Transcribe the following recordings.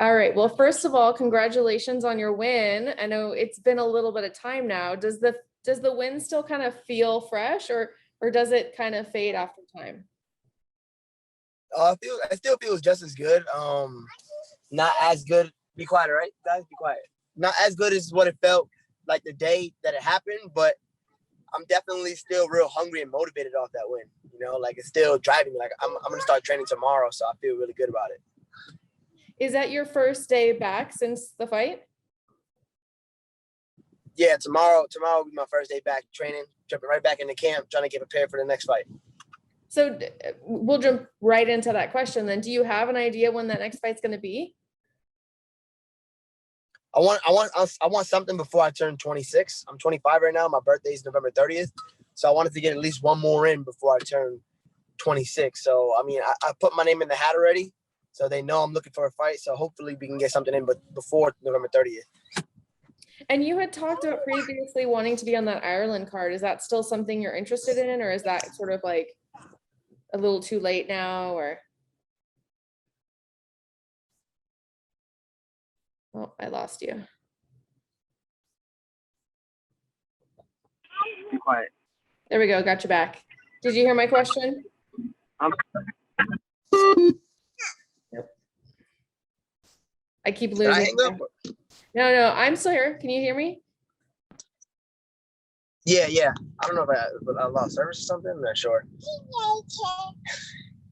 All right. Well, first of all, congratulations on your win. I know it's been a little bit of time now. Does the win still kind of feel fresh, or does it kind of fade after time? It still feels just as good. Not as good. Be quiet, all right, guys. Be quiet. Not as good as what it felt like the day that it happened, but I'm definitely still real hungry and motivated off that win. Like it's still driving me. Like I'm gonna start training tomorrow, so I feel really good about it. Is that your first day back since the fight? Yeah, tomorrow will be my first day back training. Jumping right back into camp, trying to get prepared for the next fight. So we'll jump right into that question then. Do you have an idea when that next fight's going to be? I want something before I turn 26. I'm 25 right now. My birthday is November 30th. So I wanted to get at least one more in before I turn 26. So, I mean, I put my name in the hat already. So they know I'm looking for a fight. So hopefully we can get something in before November 30th. And you had talked about previously wanting to be on that Ireland card. Is that still something you're interested in? Or is that sort of like a little too late now? Or oh, I lost you. Be quiet. There we go. Got you back. Did you hear my question? Yep. I keep losing. No, I'm still here. Can you hear me? Yeah. I don't know if I lost service or something. I'm not sure.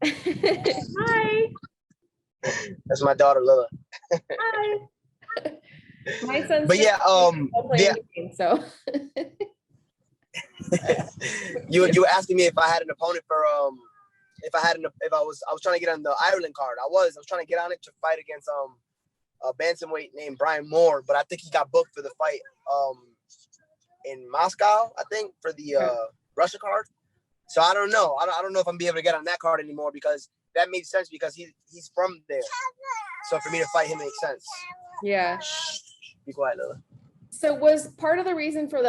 Hi. That's my daughter, Lila. Hi. My son's but yeah, playing games, so. you were asking me if I had an opponent for if I was trying to get on the Ireland card. I was trying to get on it to fight against a bantamweight named Brian Moore, but I think he got booked for the fight in Moscow, I think, for the Russia card. So I don't know. I don't know if I'm gonna be able to get on that card anymore, because that made sense because he's from there. So for me to fight him makes sense. Yeah. Be quiet, Lila. So was part of the reason for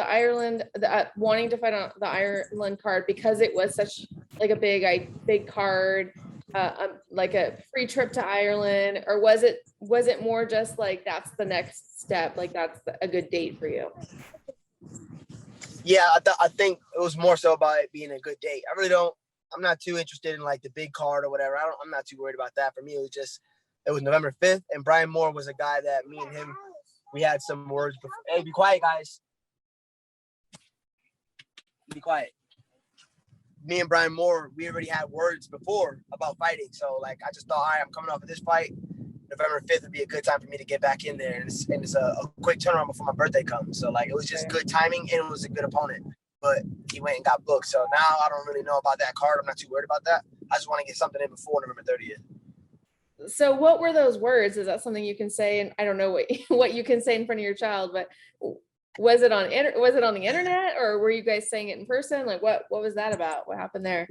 wanting to fight on the Ireland card because it was such like a big card, like a free trip to Ireland, or was it more just like that's the next step, like that's a good date for you? Yeah, I think it was more so about it being a good date. I'm not too interested in like the big card or whatever. I'm not too worried about that. For me, it was November 5th, and Brian Moore was a guy that me and him, we had some words before. Hey, be quiet, guys. Be quiet. Me and Brian Moore, we already had words before about fighting. So like, I just thought, all right, I'm coming off of this fight. November 5th would be a good time for me to get back in there. And it's a quick turnaround before my birthday comes. So like, it was just good timing, and it was a good opponent. But he went and got booked. So now I don't really know about that card. I'm not too worried about that. I just want to get something in before November 30th. So what were those words? Is that something you can say? And I don't know what you can say in front of your child, but was it on the internet, or were you guys saying it in person? Like what was that about? What happened there?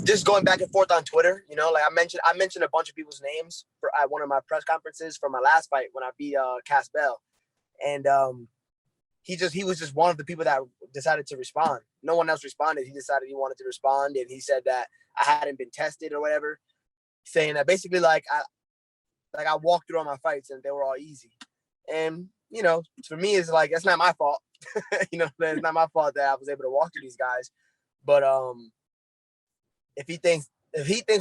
Just going back and forth on Twitter, like I mentioned a bunch of people's names at one of my press conferences for my last fight when I beat Cass Bell. And he was just one of the people that decided to respond. No one else responded. He decided he wanted to respond, and he said that I hadn't been tested or whatever, saying that basically I walked through all my fights and they were all easy. And for me, it's like, that's not my fault. It's not my fault that I was able to walk through these guys. But if he thinks,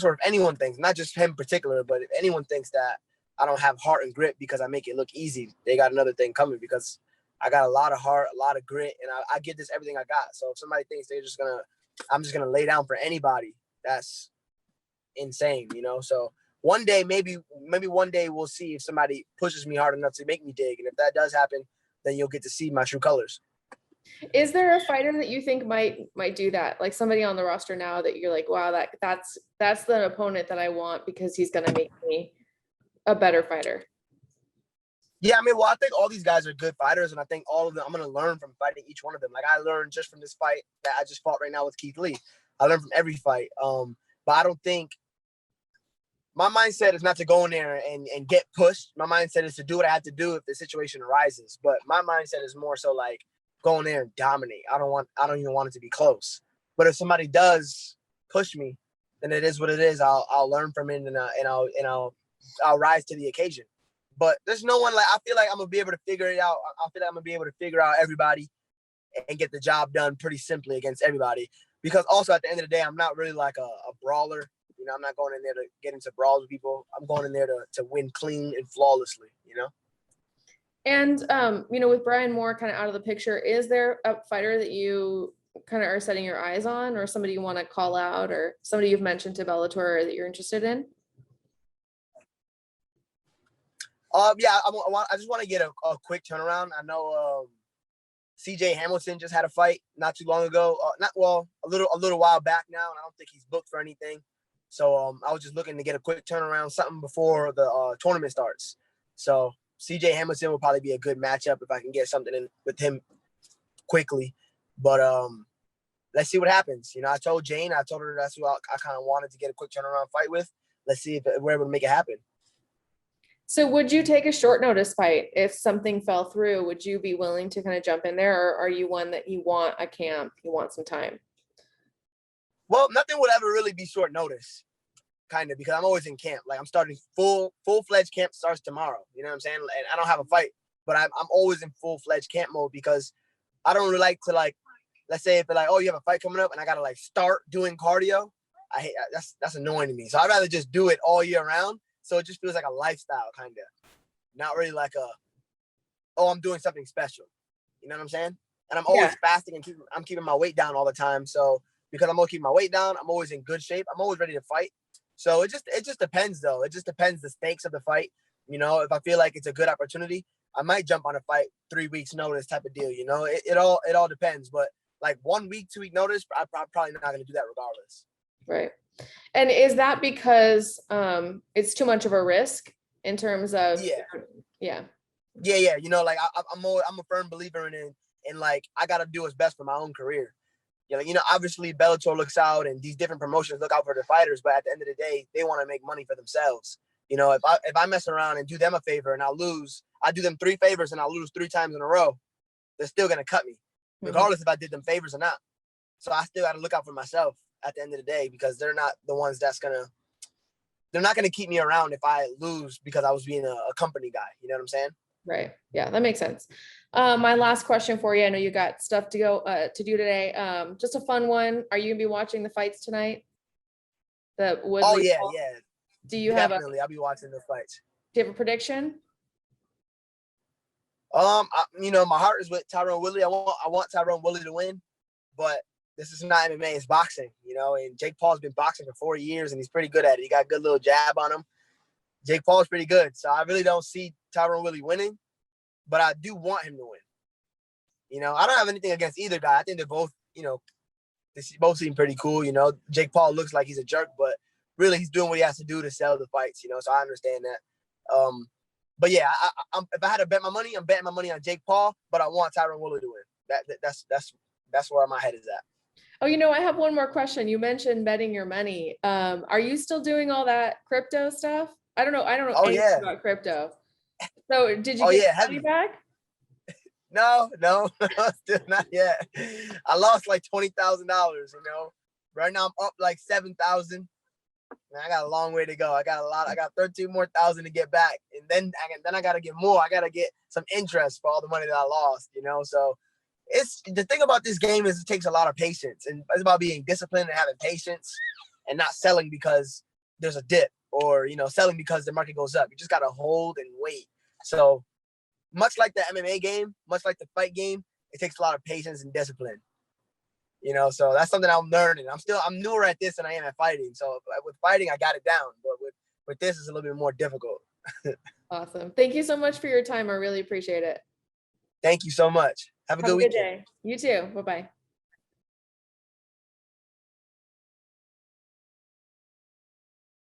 or if anyone thinks, not just him in particular, but if anyone thinks that I don't have heart and grit because I make it look easy, they got another thing coming, because I got a lot of heart, a lot of grit, and I give this everything I got. So if somebody thinks I'm just gonna lay down for anybody, that's insane, So one day, maybe one day we'll see if somebody pushes me hard enough to make me dig, and if that does happen, then you'll get to see my true colors. Is there a fighter that you think might do that? Like somebody on the roster now that you're like, wow, that's the opponent that I want because he's gonna make me a better fighter? Yeah, I mean, well, I think all these guys are good fighters, and I think all of them, I'm going to learn from fighting each one of them. Like, I learned just from this fight that I just fought right now with Keith Lee. I learned from every fight. But I don't think my mindset is not to go in there and get pushed. My mindset is to do what I have to do if the situation arises. But my mindset is more so like go in there and dominate. I don't even want it to be close. But if somebody does push me, then it is what it is. I'll learn from it, and I'll rise to the occasion. But there's no one like, I feel like I'm gonna be able to figure it out. I feel like I'm gonna be able to figure out everybody and get the job done pretty simply against everybody. Because also at the end of the day, I'm not really like a brawler. You know, I'm not going in there to get into brawls with people. I'm going in there to win clean and flawlessly, you know? And, you know, with Brian Moore kind of out of the picture, is there a fighter that you kind of are setting your eyes on, or somebody you want to call out, or somebody you've mentioned to Bellator that you're interested in? Yeah, I just want to get a quick turnaround. I know CJ Hamilton just had a fight not too long ago. A little while back now, and I don't think he's booked for anything. So I was just looking to get a quick turnaround, something before the tournament starts. So CJ Hamilton will probably be a good matchup if I can get something in with him quickly. But let's see what happens. You know, I told her that's who I kind of wanted to get a quick turnaround fight with. Let's see if we're able to make it happen. So would you take a short notice fight if something fell through? Would you be willing to kind of jump in there, or are you one that you want a camp, you want some time? Well, nothing would ever really be short notice, kind of, because I'm always in camp. Like I'm starting full-fledged camp starts tomorrow. You know what I'm saying? And I don't have a fight, but I'm always in full-fledged camp mode because I don't really like to, like, let's say if they're like, oh, you have a fight coming up and I got to like start doing cardio. I hate that's annoying to me. So I'd rather just do it all year round. So it just feels like a lifestyle, kind of, not really like I'm doing something special. You know what I'm saying? And I'm always fasting and I'm keeping my weight down all the time. So because I'm always keeping my weight down, I'm always in good shape. I'm always ready to fight. So it just depends though. It just depends the stakes of the fight. You know, if I feel like it's a good opportunity, I might jump on a fight 3 weeks notice type of deal. You know, it all depends. But like 1 week, 2 week notice, I'm probably not going to do that regardless. Right. And is that because it's too much of a risk in terms of yeah. You know, like I'm a firm believer in like I got to do what's best for my own career. You know, obviously Bellator looks out and these different promotions look out for their fighters, but at the end of the day, they want to make money for themselves. You know, if I mess around and do them a favor and I lose, I do them 3 favors and I lose 3 times in a row, they're still gonna cut me, regardless if I did them favors or not. So I still got to look out for myself at the end of the day because they're not the ones they're not gonna keep me around if I lose because I was being a company guy. You know what I'm saying? Right. Yeah, that makes sense. My last question for you. I know you got stuff to go to do today. Just a fun one. Are you gonna be watching the fights tonight? The Woodley. Oh yeah, ball? yeah. Do you Definitely, I'll be watching the fights. Do you have a prediction? You know, my heart is with Tyrone Woodley. I want Tyrone Woodley to win, but this is not MMA, it's boxing, you know, and Jake Paul's been boxing for 4 years and he's pretty good at it. He got a good little jab on him. Jake Paul's pretty good. So I really don't see Tyrone Woodley winning, but I do want him to win. You know, I don't have anything against either guy. I think they're both, you know, they both seem pretty cool. You know, Jake Paul looks like he's a jerk, but really he's doing what he has to do to sell the fights, you know, so I understand that. But yeah, if I had to bet my money, I'm betting my money on Jake Paul, but I want Tyrone Woodley to win. That's where my head is at. Oh, you know, I have one more question. You mentioned betting your money. Are you still doing all that crypto stuff? I don't know anything about crypto. So did you get money back? No, still not yet. I lost like $20,000, you know. Right now I'm up like 7,000. I got a long way to go. I got 13 more thousand to get back. And then I gotta get more. I gotta get some interest for all the money that I lost, you know. So it's the thing about this game is it takes a lot of patience, and it's about being disciplined and having patience and not selling because there's a dip or, you know, selling because the market goes up. You just gotta hold and wait. So much like the MMA game, much like the fight game, it takes a lot of patience and discipline. You know, so that's something I'm learning. I'm newer at this than I am at fighting. So with fighting, I got it down, but with this, it's a little bit more difficult. Awesome. Thank you so much for your time. I really appreciate it. Thank you so much. Have a good weekend. Day. You too. Bye-bye.